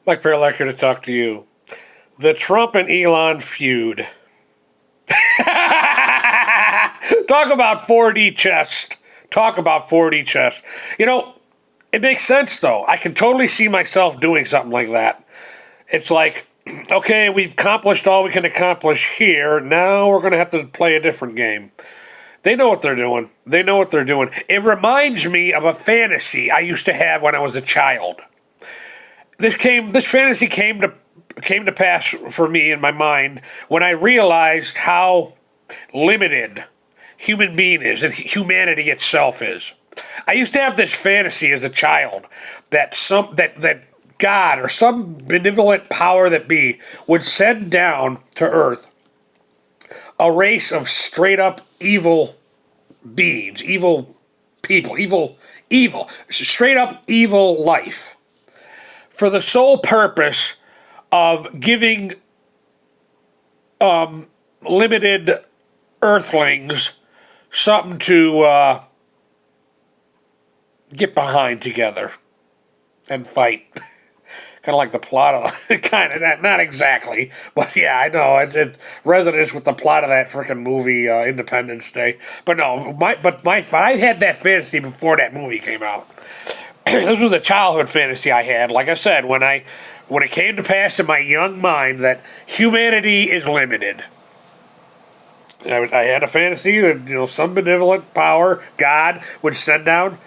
Mike Paralek here to talk to you. The Trump and Elon feud. Talk about 4D chess. Talk about 4D chess. You know, it makes sense, though. I can totally see myself doing something like that. It's like, okay, we've accomplished all we can accomplish here. Now we're going to have to play a different game. They know what they're doing. They know what they're doing. It reminds me of a fantasy I used to have when I was a child. This fantasy came to pass for me in my mind when I realized how limited human being is and humanity itself is. I used to have this fantasy as a child that that God or some benevolent power that be would send down to Earth a race of straight up evil beings, evil people, evil, straight up evil life, for the sole purpose of giving limited earthlings something to get behind together and fight. Kind of like the plot of kind of that, not exactly, but yeah, I know it resonates with the plot of that freaking movie, Independence Day. But no, I had that fantasy before that movie came out. This was a childhood fantasy I had. Like I said, when it came to pass in my young mind that humanity is limited. I had a fantasy that some benevolent power, God, would send down.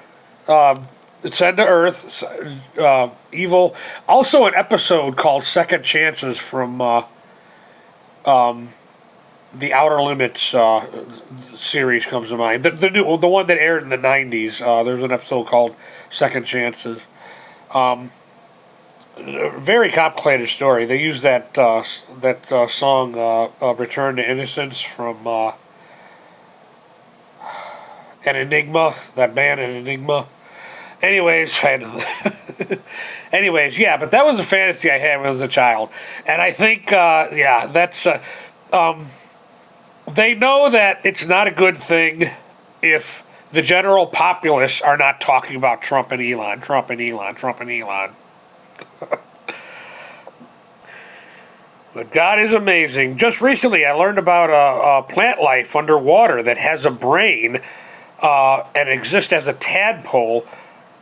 Send to Earth, evil. Also, an episode called "Second Chances" from the Outer Limits series comes to mind. The one that aired in the '90s. There's an episode called "Second Chances." Very complicated story. They use that song "Return to Innocence" from an Enigma. That band, an Enigma. Anyways, yeah, but that was a fantasy I had when I was a child. And I think, that's, they know that it's not a good thing if the general populace are not talking about Trump and Elon. But God is amazing. Just recently, I learned about a plant life underwater that has a brain and exists as a tadpole.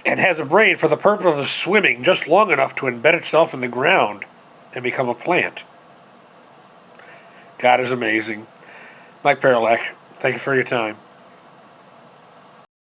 And has a brain for the purpose of swimming just long enough to embed itself in the ground and become a plant. God is amazing. Mike Paralek, thank you for your time.